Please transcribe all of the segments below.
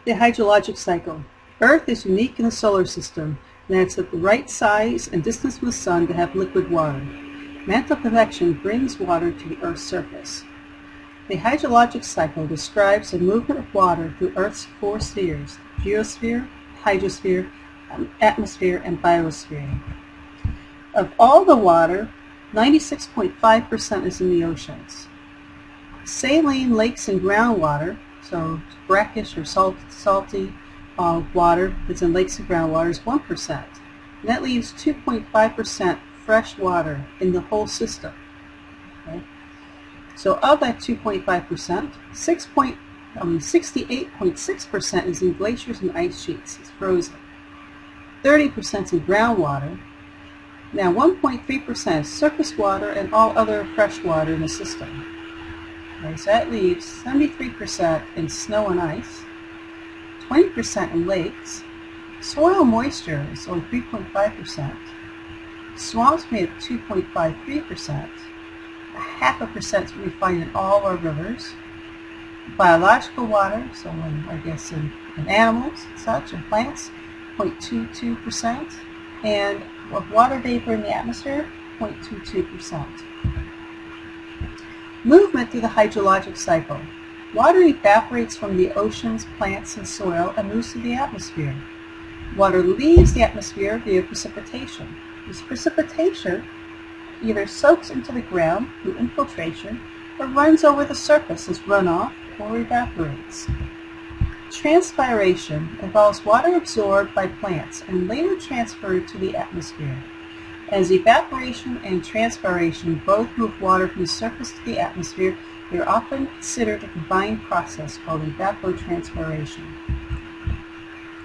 The hydrologic cycle. Earth is unique in the solar system, and it's at the right size and distance from the sun to have liquid water. Mantle convection brings water to the Earth's surface. The hydrologic cycle describes the movement of water through Earth's four spheres: geosphere, hydrosphere, atmosphere, and biosphere. Of all the water, 96.5% is in the oceans. Saline lakes and groundwater, so brackish or salty water that's in lakes and groundwater, is 1%. And that leaves 2.5% fresh water in the whole system. Okay? So of that 2.5%, 68.6% is in glaciers and ice sheets. It's frozen. 30% is in groundwater. Now 1.3% is surface water and all other fresh water in the system. Okay, so that leaves 73% in snow and ice, 20% in lakes. Soil moisture is only 3.5%. Swamps made up 2.53%. 0.5% is what we find in all our rivers. Biological water, so in animals and such, and plants, 0.22%. And of water vapor in the atmosphere, 0.22%. Movement through the hydrologic cycle. Water evaporates from the oceans, plants, and soil and moves through the atmosphere. Water leaves the atmosphere via precipitation. This precipitation either soaks into the ground through infiltration or runs over the surface as runoff or evaporates. Transpiration involves water absorbed by plants and later transferred to the atmosphere. As evaporation and transpiration both move water from the surface to the atmosphere, they are often considered a combined process called evapotranspiration.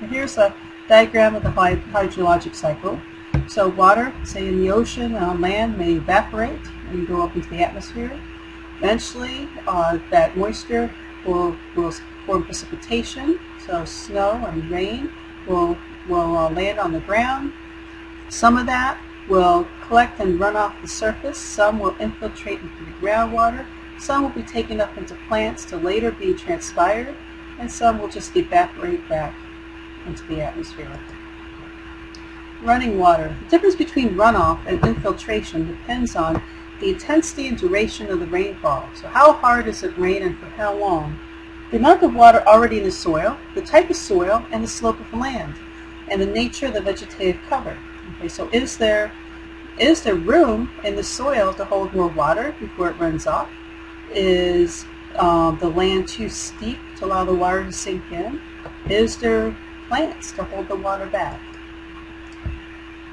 And here's a diagram of the hydrologic cycle. So water, say in the ocean and on land, may evaporate and go up into the atmosphere. Eventually, that moisture will form precipitation, so snow and rain will land on the ground. Some of that will collect and run off the surface. Some will infiltrate into the groundwater. Some will be taken up into plants to later be transpired, and some will just evaporate back into the atmosphere. Running water. The difference between runoff and infiltration depends on the intensity and duration of the rainfall. So how hard does it rain and for how long? The amount of water already in the soil, the type of soil, and the slope of the land, and the nature of the vegetative cover. Okay, so is there room in the soil to hold more water before it runs off? Is the land too steep to allow the water to sink in? Is there plants to hold the water back?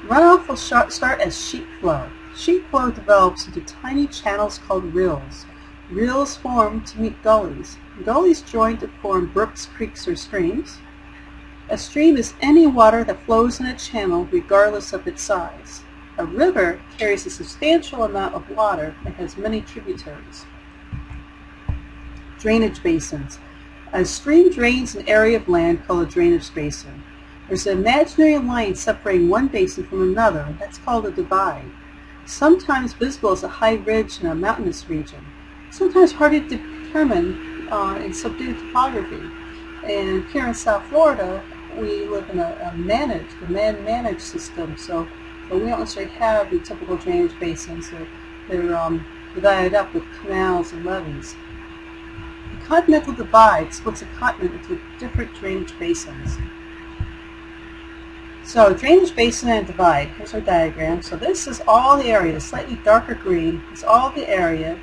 Runoff will start as sheet flow. Sheet flow develops into tiny channels called rills. Rills form to meet gullies. Gullies join to form brooks, creeks, or streams. A stream is any water that flows in a channel regardless of its size. A river carries a substantial amount of water and has many tributaries. Drainage basins. A stream drains an area of land called a drainage basin. There's an imaginary line separating one basin from another. That's called a divide. Sometimes visible as a high ridge in a mountainous region. Sometimes hard to determine in subdued topography. And here in South Florida, we live in a man-managed system, so we don't necessarily have the typical drainage basins. They're divided up with canals and levees. The continental divide splits a continent into different drainage basins. So drainage basin and divide. Here's our diagram. So this is all the area. The slightly darker green is all the area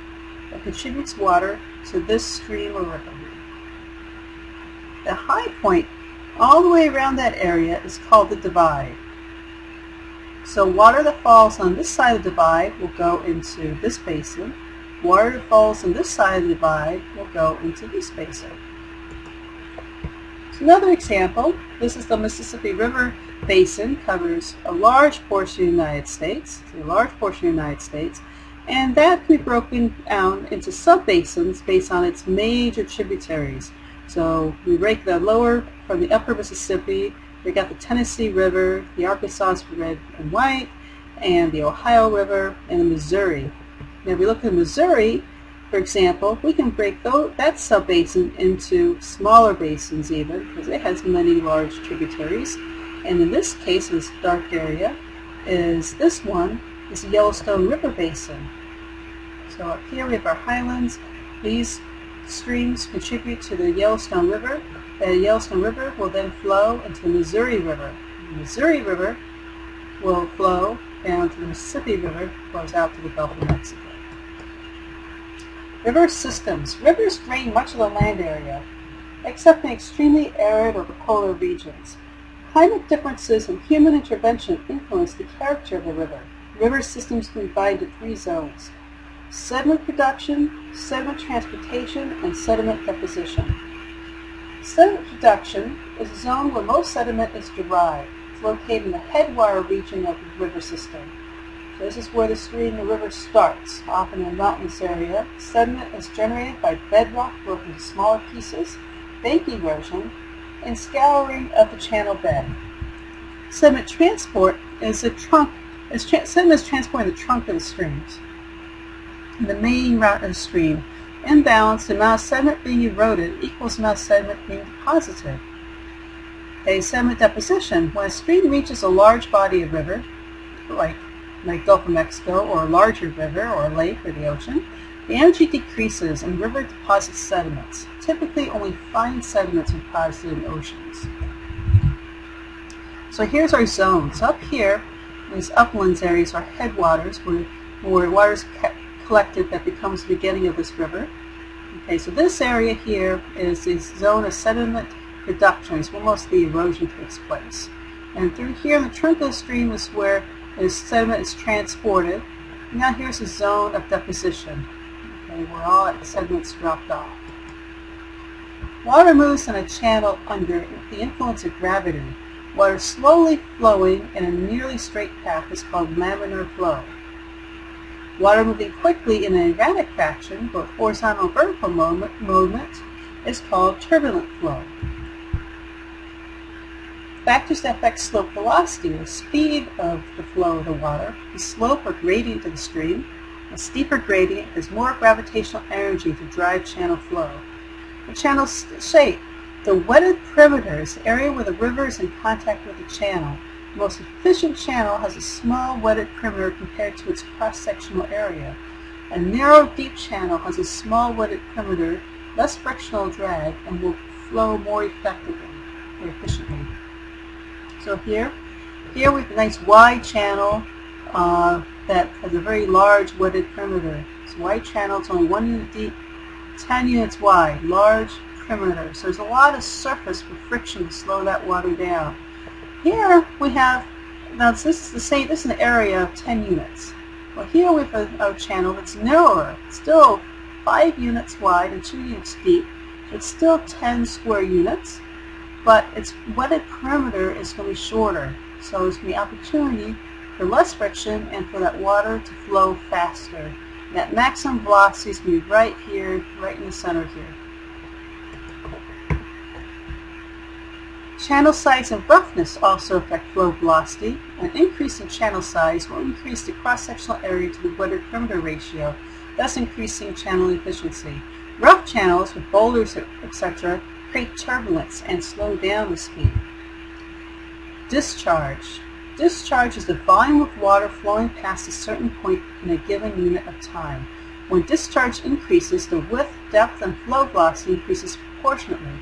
that contributes water to this stream or river. The high point all the way around that area is called the divide. So water that falls on this side of the divide will go into this basin. Water that falls on this side of the divide will go into this basin. So another example, this is the Mississippi River Basin, covers a large portion of the United States. And that can be broken down into sub-basins based on its major tributaries. So we break the lower from the upper Mississippi. We got the Tennessee River, the Arkansas is red and white, and the Ohio River, and the Missouri. Now if we look at Missouri, For example, we can break that subbasin into smaller basins even, because it has many large tributaries. And in this case, this dark area is this one, is the Yellowstone River Basin. So up here we have our highlands. These streams contribute to the Yellowstone River. The Yellowstone River will then flow into the Missouri River. The Missouri River will flow down to the Mississippi River, flows out to the Gulf of Mexico. River systems. Rivers drain much of the land area, except in extremely arid or polar regions. Climate differences and human intervention influence the character of the river. River systems can be divided into 3 zones: sediment production, sediment transportation, and sediment deposition. Sediment production is a zone where most sediment is derived. It's located in the headwater region of the river system. So this is where the river starts, often in a mountainous area. Sediment is generated by bedrock broken into smaller pieces, bank erosion, and scouring of the channel bed. Sediment transport is sediment is transported in the trunk of the streams. The main route of the stream. In balance, the amount of sediment being eroded equals the amount of sediment being deposited. Sediment deposition. When a stream reaches a large body of river, like Gulf of Mexico, or a larger river, or a lake, or the ocean, the energy decreases and the river deposits sediments. Typically, only fine sediments are deposited in oceans. So here's our zones. Up here, these uplands areas are headwaters, where water is collected that becomes the beginning of this river. Okay, so this area here is the zone of sediment production, where most of the erosion takes place. And through here in the trunk of the stream is where the sediment is transported. Now here's a zone of deposition, okay, where all the sediment's dropped off. Water moves in a channel under the influence of gravity. Water slowly flowing in a nearly straight path is called laminar flow. Water moving quickly in an erratic fashion, both horizontal and vertical movement, is called turbulent flow. Factors that affect slope velocity: the speed of the flow of the water, the slope or gradient of the stream. A steeper gradient has more gravitational energy to drive channel flow. The channel shape. The wetted perimeter is the area where the river is in contact with the channel. The most efficient channel has a small wetted perimeter compared to its cross-sectional area. A narrow, deep channel has a small wetted perimeter, less frictional drag, and will flow more effectively, more efficiently. So here we have a nice wide channel that has a very large wetted perimeter. It's a wide channel, it's only 1 unit deep, 10 units wide, large perimeter. So there's a lot of surface for friction to slow that water down. Here we have, now this is an area of 10 units. Well, here we have a channel that's narrower. It's still 5 units wide and 2 units deep. It's still 10 square units, but its wetted perimeter is going to be shorter. So there's going to be opportunity for less friction and for that water to flow faster. And that maximum velocity is going to be right here, right in the center here. Channel size and roughness also affect flow velocity. An increase in channel size will increase the cross-sectional area to the wetted perimeter ratio, thus increasing channel efficiency. Rough channels with boulders, etc., create turbulence and slow down the speed. Discharge. Discharge is the volume of water flowing past a certain point in a given unit of time. When discharge increases, the width, depth, and flow velocity increases proportionately.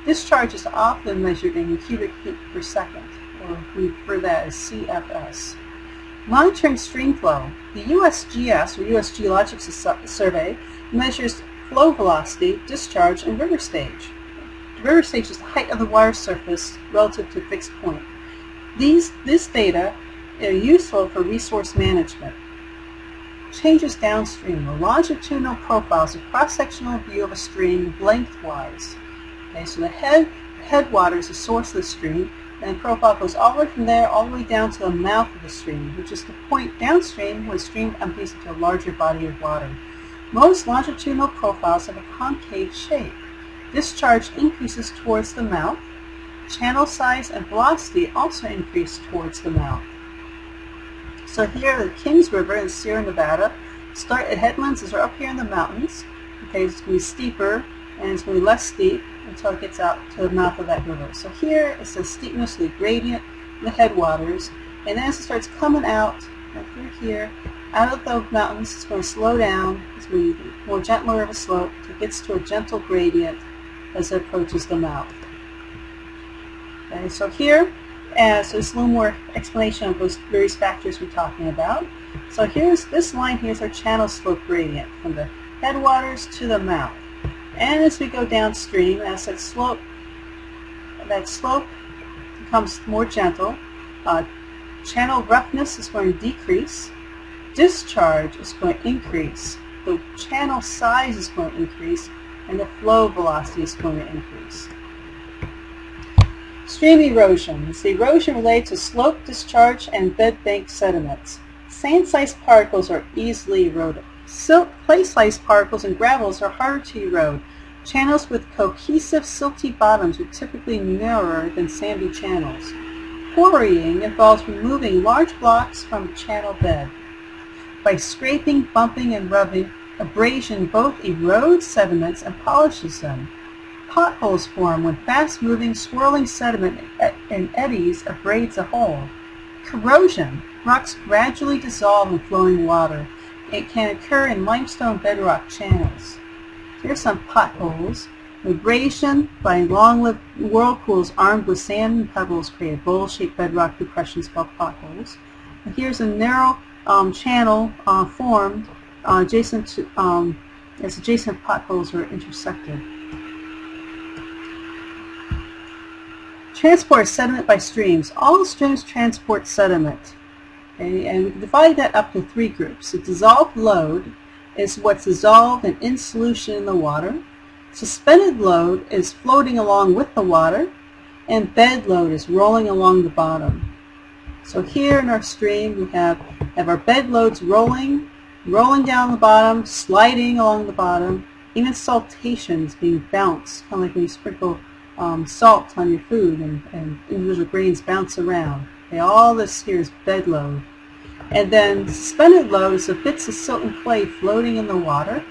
Discharge is often measured in cubic feet per second, or we refer to that as CFS. Monitoring streamflow. The USGS, or U.S. Geologic Survey, measures flow velocity, discharge, and river stage. The river stage is the height of the water surface relative to a fixed point. This data are useful for resource management. Changes downstream. The longitudinal profile is a cross-sectional view of a stream lengthwise. Okay, so the headwater is the source of the stream, and the profile goes all the way from there all the way down to the mouth of the stream, which is the point downstream where the stream empties into a larger body of water. Most longitudinal profiles have a concave shape. Discharge increases towards the mouth. Channel size and velocity also increase towards the mouth. So here the Kings River in Sierra Nevada start at headlands are up here in the mountains. Okay, it's going to be steeper, and it's going to be less steep until it gets out to the mouth of that river. So here it's the steepness of the gradient in the headwaters, and then as it starts coming out, right through here, out of the mountains, it's going to slow down. It's going to be more gentler of a slope. It gets to a gentle gradient as it approaches the mouth. Okay, so here, so just a little more explanation of those various factors we're talking about. So here's this line here is our channel slope gradient from the headwaters to the mouth. And as we go downstream, as that slope becomes more gentle, channel roughness is going to decrease, discharge is going to increase, the channel size is going to increase, and the flow velocity is going to increase. Stream erosion is the erosion related to slope, discharge, and bed bank sediments. Sand-sized particles are easily eroded. Silt, clay-sized particles, and gravels are harder to erode. Channels with cohesive silty bottoms are typically narrower than sandy channels. Quarrying involves removing large blocks from a channel bed. By scraping, bumping, and rubbing, abrasion both erodes sediments and polishes them. Potholes form when fast-moving, swirling sediment and eddies abrades a hole. Corrosion. Rocks gradually dissolve in flowing water. It can occur in limestone bedrock channels. Here are some potholes. Abrasion by long-lived whirlpools armed with sand and pebbles create bowl-shaped bedrock depressions called potholes. And here's a narrow channel formed adjacent to as adjacent potholes are intersected. Transport of sediment by streams. All streams transport sediment. Okay, and we can divide that up to three groups. The dissolved load is what's dissolved and in solution in the water. Suspended load is floating along with the water, and bed load is rolling along the bottom. So here in our stream we have our bed loads rolling down the bottom, sliding along the bottom, even saltation is being bounced, kind of like when you sprinkle salt on your food and individual grains bounce around. Okay, all this here is bed load. And then suspended load is the bits of silt and clay floating in the water,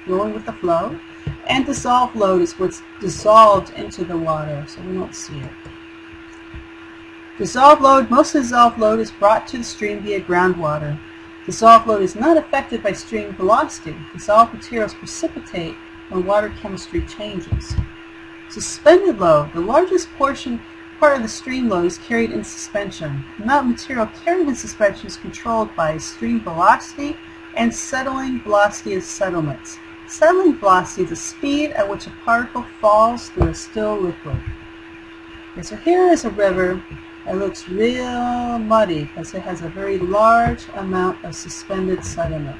flowing with the flow. And dissolved load is what's dissolved into the water, so we don't see it. Dissolved load, most of the dissolved load is brought to the stream via groundwater. Dissolved load is not affected by stream velocity. Dissolved materials precipitate when water chemistry changes. Suspended load, the largest part of the stream load is carried in suspension. The amount of material carried in suspension is controlled by stream velocity and settling velocity of settlements. Settling velocity is the speed at which a particle falls through a still liquid. Okay, so here is a river that looks real muddy because it has a very large amount of suspended sediment.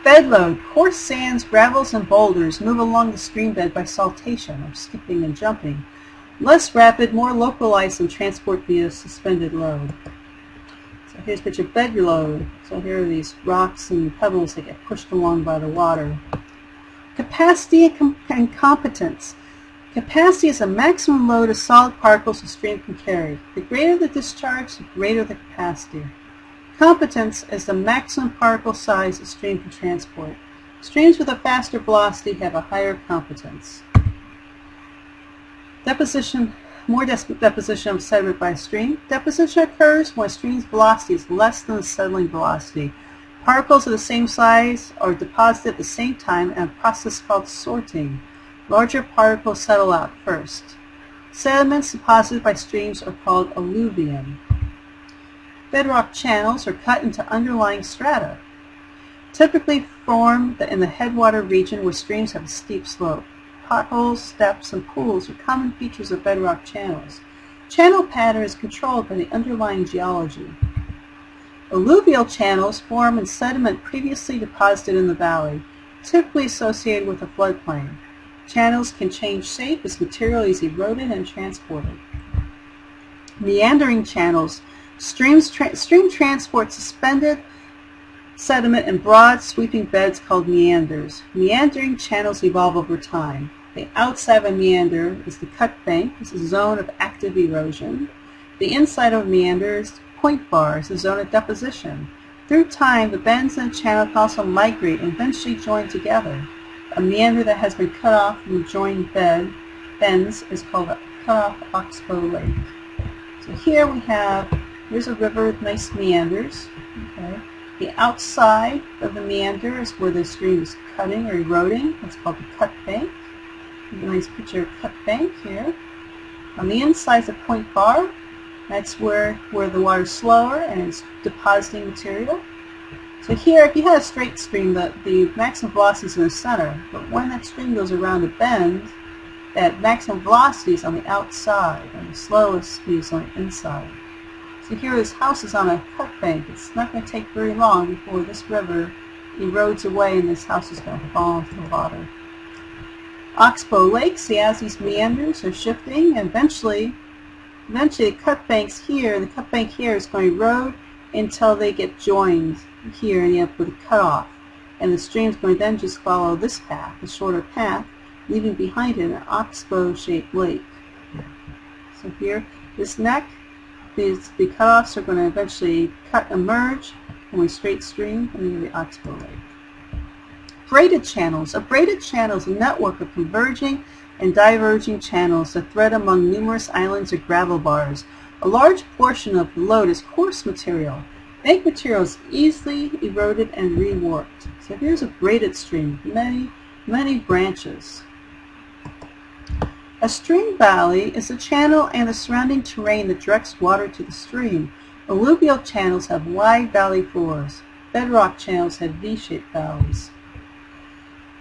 Bed load. Coarse sands, gravels, and boulders move along the stream bed by saltation, or skipping and jumping. Less rapid, more localized than transport via suspended load. So here's a picture of bed load. So here are these rocks and pebbles that get pushed along by the water. Capacity and competence. Capacity is a maximum load of solid particles a stream can carry. The greater the discharge, the greater the capacity. Competence is the maximum particle size a stream can transport. Streams with a faster velocity have a higher competence. Deposition. More deposition of sediment by a stream. Deposition occurs when a stream's velocity is less than the settling velocity. Particles of the same size are deposited at the same time in a process called sorting. Larger particles settle out first. Sediments deposited by streams are called alluvium. Bedrock channels are cut into underlying strata. Typically formed in the headwater region where streams have a steep slope. Potholes, steps, and pools are common features of bedrock channels. Channel pattern is controlled by the underlying geology. Alluvial channels form in sediment previously deposited in the valley, typically associated with a floodplain. Channels can change shape as material is eroded and transported. Meandering channels. Stream transport suspended sediment in broad, sweeping beds called meanders. Meandering channels evolve over time. The outside of a meander is the cut bank. This is a zone of active erosion. The inside of a meander is point bars, a zone of deposition. Through time, the bends in the channel can also migrate and eventually join together. A meander that has been cut off from the joined bends is called a cut-off Oxbow lake. So here we have, here's a river with nice meanders. Okay. The outside of the meander is where the stream is cutting or eroding. It's called the cut bank. A nice picture of cut bank here. On the inside is a point bar. That's where the water's slower and it's depositing material. So here, if you had a straight stream, the maximum velocity is in the center. But when that stream goes around a bend, that maximum velocity is on the outside and the slowest speed is on the inside. So here this house is on a cut bank. It's not going to take very long before this river erodes away and this house is going to fall into the water. Oxbow Lake, see, as these meanders are shifting, and eventually the cut banks here, the cut bank here is going to erode until they get joined here and you end up with a cutoff. And the stream is going to then just follow this path, the shorter path, leaving behind it an oxbow-shaped lake. So here, this neck, the cutoffs are going to eventually emerge from a straight stream into the Oxbow Lake. Braided channels. A braided channel is a network of converging and diverging channels that thread among numerous islands or gravel bars. A large portion of the load is coarse material. Bank material is easily eroded and rewarped. So here's a braided stream, many branches. A stream valley is a channel and the surrounding terrain that directs water to the stream. Alluvial channels have wide valley floors. Bedrock channels have V-shaped valleys.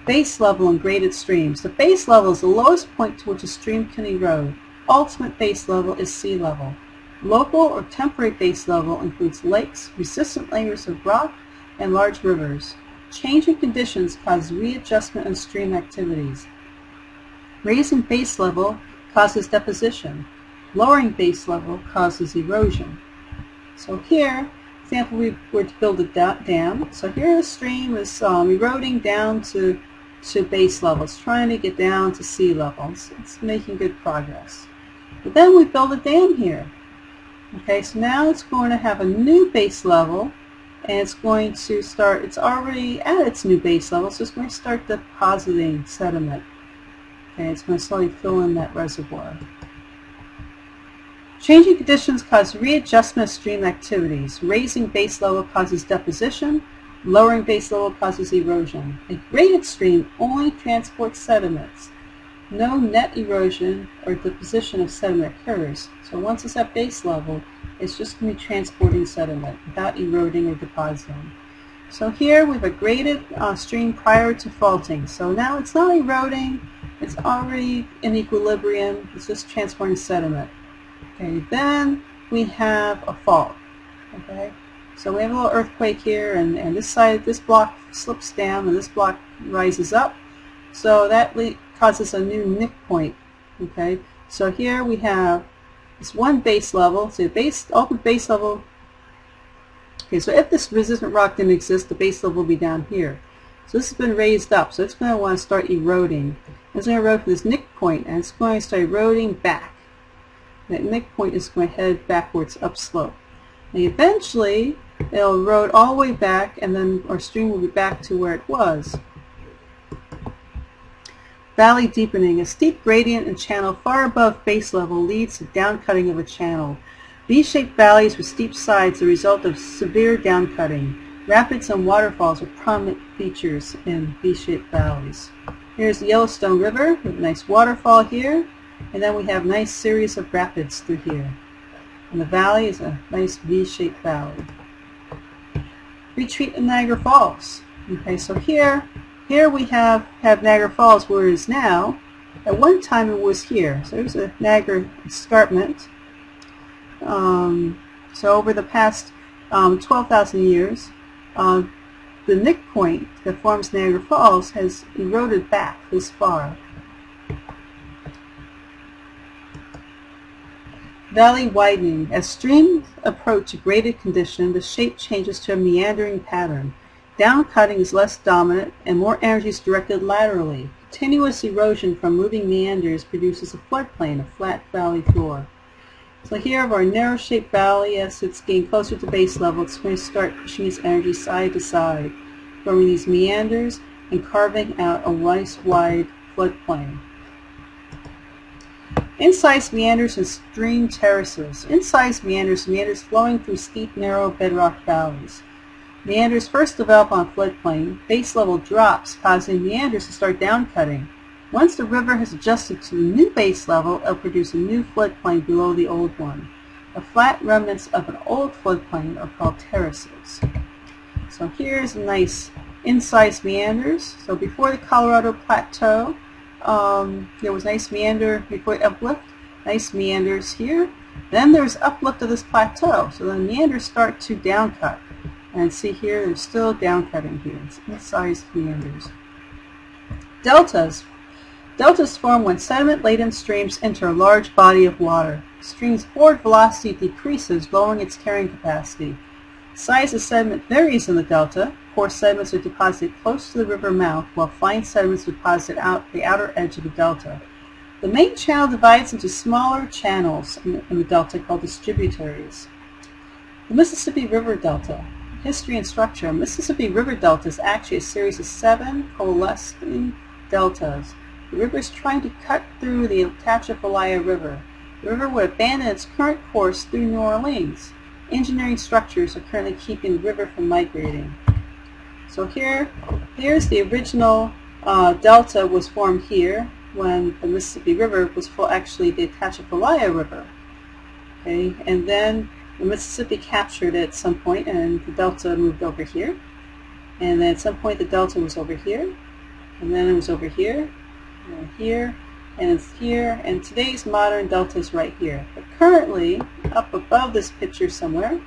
Base level and graded streams. The base level is the lowest point to which a stream can erode. Ultimate base level is sea level. Local or temporary base level includes lakes, resistant layers of rock, and large rivers. Changing conditions cause readjustment in stream activities. Raising base level causes deposition. Lowering base level causes erosion. So here, for example, we were to build a dam. So here the stream is eroding down to base level. It's trying to get down to sea level. It's making good progress. But then we build a dam here. Okay, so now it's going to have a new base level, and it's going to start, it's already at its new base level, so it's going to start depositing sediment. Okay, it's going to slowly fill in that reservoir. Changing conditions cause readjustment of stream activities. Raising base level causes deposition. Lowering base level causes erosion. A graded stream only transports sediments. No net erosion or deposition of sediment occurs. So once it's at base level, it's just going to be transporting sediment without eroding or depositing. So here we have a graded stream prior to faulting. So now it's not eroding, it's already in equilibrium, it's just transporting sediment. Okay, then we have a fault. Okay, so we have a little earthquake here, and this side, this block slips down and this block rises up. So that causes a new nick point. Okay, so here we have this one base level. So ultimate base level. Okay, so if this resistant rock didn't exist, the base level will be down here. So this has been raised up, so it's going to want to start eroding. It's going to erode from this nick point, and it's going to start eroding back. That nick point is going to head backwards upslope. And eventually, it'll erode all the way back, and then our stream will be back to where it was. Valley deepening. A steep gradient in channel far above base level leads to downcutting of a channel. V-shaped valleys with steep sides are the result of severe downcutting. Rapids and waterfalls are prominent features in V-shaped valleys. Here's the Yellowstone River with a nice waterfall here, and then we have a nice series of rapids through here. And the valley is a nice V-shaped valley. Retreat in Niagara Falls. Okay, so here we have Niagara Falls where it is now. At one time it was here. So there's a Niagara escarpment. So over the past 12,000 years, the nick point that forms Niagara Falls has eroded back this far. Valley widening. As streams approach a graded condition, the shape changes to a meandering pattern. Downcutting is less dominant and more energy is directed laterally. Continuous erosion from moving meanders produces a floodplain, a flat valley floor. So here of our narrow-shaped valley, as it's getting closer to base level, it's going to start pushing its energy side to side, forming these meanders and carving out a nice wide floodplain. Incised meanders and stream terraces. Incised meanders, meanders flowing through steep, narrow bedrock valleys. Meanders first develop on floodplain. Base level drops, causing meanders to start downcutting. Once the river has adjusted to the new base level, it will produce a new floodplain below the old one. The flat remnants of an old floodplain are called terraces. So here's nice incised meanders. So before the Colorado Plateau, there was nice meander before uplift, nice meanders here. Then there's uplift of this plateau, so the meanders start to downcut. And see here, there's still downcutting here. It's incised meanders. Deltas. Deltas form when sediment-laden streams enter a large body of water. The stream's forward velocity decreases, lowering its carrying capacity. The size of sediment varies in the delta. Coarse sediments are deposited close to the river mouth, while fine sediments are deposited out the outer edge of the delta. The main channel divides into smaller channels in the delta called distributaries. The Mississippi River Delta. History and structure. Mississippi River Delta is actually a series of 7 coalescing deltas. The river is trying to cut through the Atchafalaya River. The river would abandon its current course through New Orleans. Engineering structures are currently keeping the river from migrating. So here's the original delta was formed here when the Mississippi River was actually the Atchafalaya River. Okay, and then the Mississippi captured it at some point, and the delta moved over here. And then at some point the delta was over here, and then it was over here, and here, and it's here, and today's modern delta is right here. But currently, up above this picture somewhere,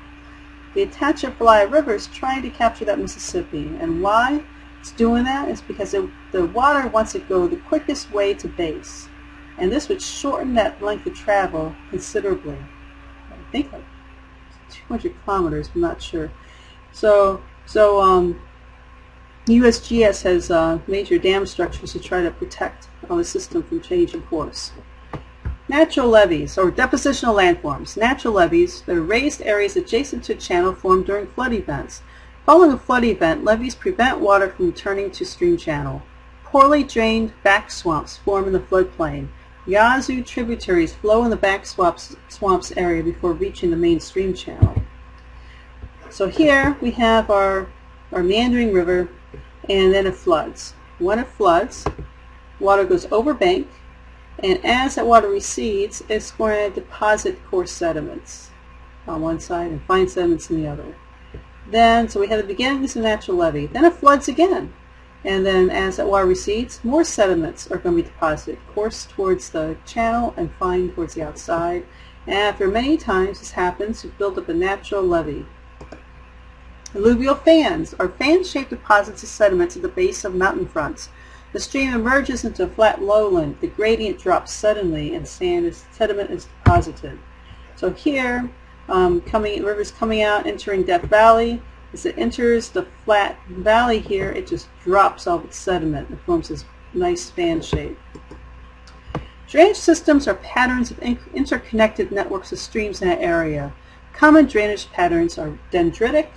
the Atchafalaya River is trying to capture that Mississippi. And why it's doing that is because the water wants to go the quickest way to base. And this would shorten that length of travel considerably. I think like 200 kilometers, I'm not sure. So USGS has major dam structures to try to protect the system from changing course. Natural levees, or depositional landforms. Natural levees, they're raised areas adjacent to a channel formed during flood events. Following a flood event, levees prevent water from returning to stream channel. Poorly drained back swamps form in the floodplain. Yazoo tributaries flow in the back swamps area before reaching the main stream channel. So here we have our meandering river, and then it floods. When it floods, water goes over bank, and as that water recedes, it's going to deposit coarse sediments on one side and fine sediments on the other. Then, so we have the beginning of this natural levee. Then it floods again, and then as that water recedes, more sediments are going to be deposited, coarse towards the channel and fine towards the outside. And after many times this happens, you build up a natural levee. Alluvial fans are fan-shaped deposits of sediments at the base of mountain fronts. The stream emerges into a flat lowland. The gradient drops suddenly, and sediment is deposited. So here, the river's coming out, entering Death Valley. As it enters the flat valley here, it just drops all its sediment and forms this nice fan shape. Drainage systems are patterns of interconnected networks of streams in an area. Common drainage patterns are dendritic,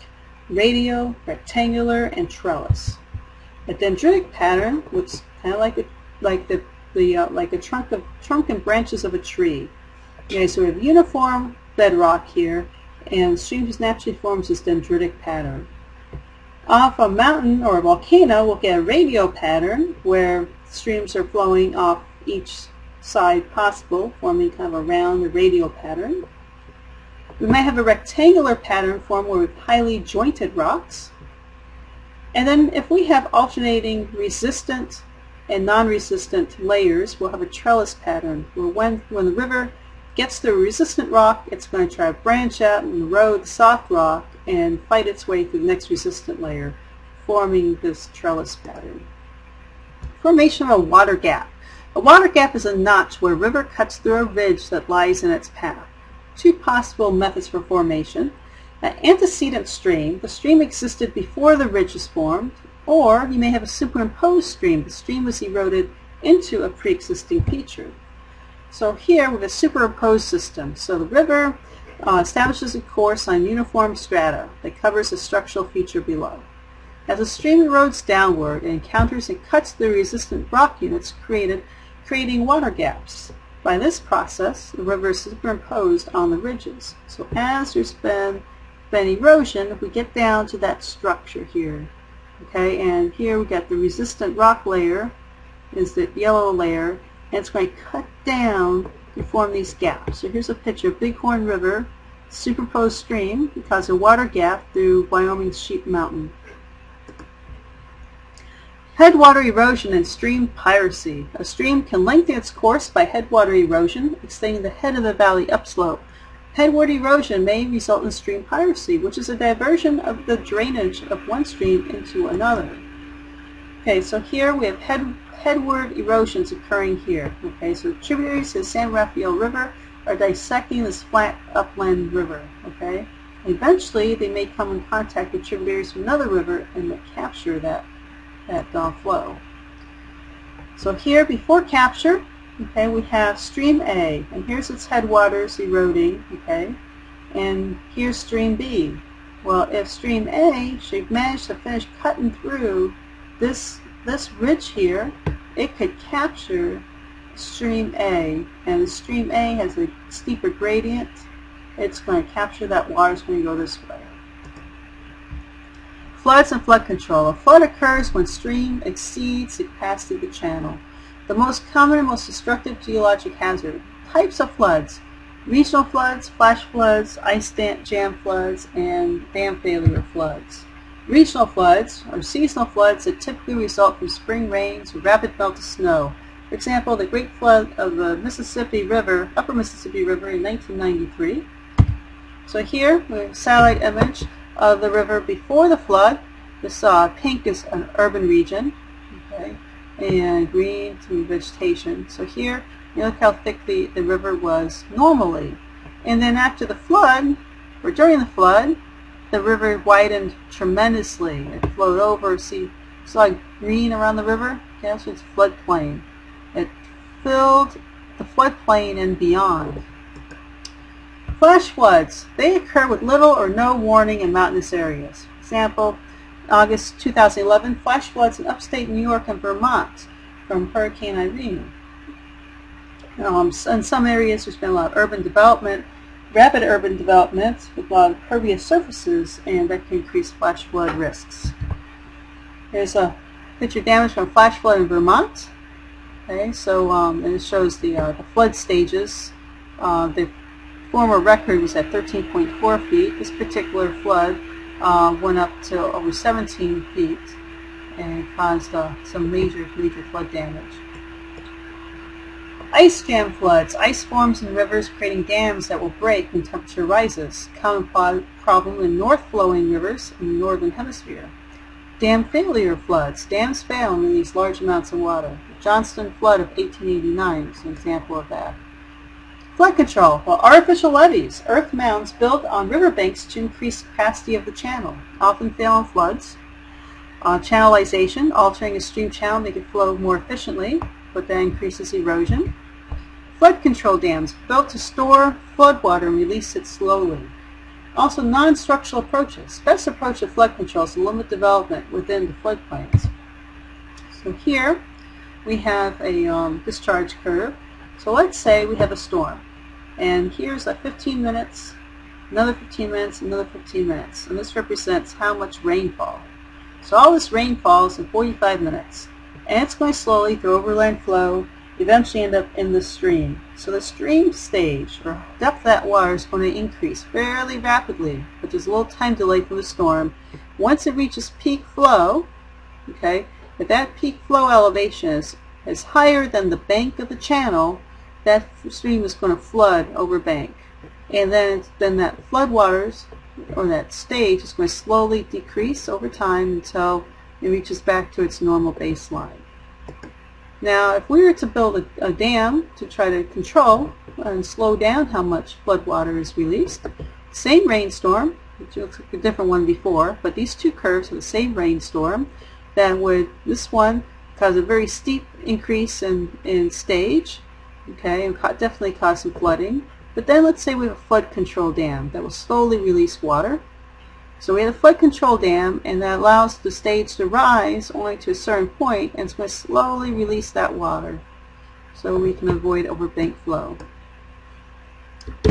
radial, rectangular, and trellis. A dendritic pattern looks kind of like a trunk and branches of a tree. Okay, so we have uniform bedrock here, and streams naturally forms this dendritic pattern. Off a mountain or a volcano, we'll get a radial pattern where streams are flowing off each side possible, forming kind of a round radial pattern. We might have a rectangular pattern formed where we have highly jointed rocks. And then if we have alternating resistant and non-resistant layers, we'll have a trellis pattern where when the river gets the resistant rock, it's going to try to branch out and erode the soft rock and fight its way through the next resistant layer, forming this trellis pattern. Formation of a water gap. A water gap is a notch where a river cuts through a ridge that lies in its path. Two possible methods for formation. An antecedent stream. The stream existed before the ridge was formed, or you may have a superimposed stream. The stream was eroded into a pre-existing feature. So here we have a superposed system. So the river establishes a course on uniform strata that covers a structural feature below. As the stream erodes downward, it encounters and cuts the resistant rock units creating water gaps. By this process, the river is superimposed on the ridges. So as there's been erosion, we get down to that structure here. Okay, and here we got the resistant rock layer, is the yellow layer, and it's going to cut down to form these gaps. So here's a picture of Bighorn River, superposed stream, because of water gap through Wyoming's Sheep Mountain. Headwater erosion and stream piracy. A stream can lengthen its course by headwater erosion, extending the head of the valley upslope. Headward erosion may result in stream piracy, which is a diversion of the drainage of one stream into another. Okay, so here we have headward erosions occurring here. Okay, so tributaries to the San Rafael River are dissecting this flat upland river. Okay, eventually they may come in contact with tributaries from another river and capture that flow. So here, before capture, okay, we have stream A, and here's its headwaters eroding, okay, and here's stream B. Well, if stream A should manage to finish cutting through this ridge here, it could capture stream A, and stream A has a steeper gradient. It's going to capture that water. It's going to go this way. Floods and flood control. A flood occurs when stream exceeds the capacity of the channel. The most common and most destructive geologic hazard. Types of floods. Regional floods, flash floods, ice jam floods, and dam failure floods. Regional floods are seasonal floods that typically result from spring rains or rapid melt of snow. For example, the Great Flood of the Mississippi River, Upper Mississippi River in 1993. So here we have a satellite image of the river before the flood. This pink is an urban region, okay, and green to vegetation. So here, you look how thick the river was normally. And then after the flood, or during the flood, the river widened tremendously. It flowed over. See, it's like green around the river? Okay, so it's floodplain. It filled the floodplain and beyond. Flash floods. They occur with little or no warning in mountainous areas. For example, August 2011, flash floods in upstate New York and Vermont from Hurricane Irene. In some areas there's been a lot of urban development, rapid urban development with a lot of pervious surfaces, and that can increase flash flood risks. Here's a picture damage from a flash flood in Vermont. Okay, so and it shows the flood stages. The former record was at 13.4 feet. This particular flood went up to over 17 feet and caused some major flood damage. Ice jam floods. Ice forms in rivers creating dams that will break when temperature rises. Common problem in north-flowing rivers in the northern hemisphere. Dam failure floods. Dams fail and release large amounts of water. The Johnston flood of 1889 is an example of that. Flood control. Well, artificial levees, earth mounds built on riverbanks to increase capacity of the channel, often fail in floods. Channelization, altering a stream channel to make it flow more efficiently, but that increases erosion. Flood control dams, built to store floodwater and release it slowly. Also, non-structural approaches. Best approach to flood control is to limit development within the floodplains. So here we have a discharge curve. So let's say we have a storm, and here's 15 minutes, another 15 minutes, another 15 minutes, and this represents how much rainfall. So all this rainfall is in 45 minutes, and it's going slowly through overland flow, eventually end up in the stream. So the stream stage, or depth of that water, is going to increase fairly rapidly, but there's a little time delay from the storm. Once it reaches peak flow, okay, if that peak flow elevation is higher than the bank of the channel, that stream is going to flood over bank, and then that flood waters, or that stage, is going to slowly decrease over time until it reaches back to its normal baseline. Now, if we were to build a dam to try to control and slow down how much flood water is released, same rainstorm, which looks like a different one before, but these two curves are the same rainstorm, then would this one cause a very steep increase in stage, Okay, and definitely cause some flooding. But then let's say we have a flood control dam that will slowly release water. So we have a flood control dam, and that allows the stage to rise only to a certain point, and it's going to slowly release that water so we can avoid overbank flow.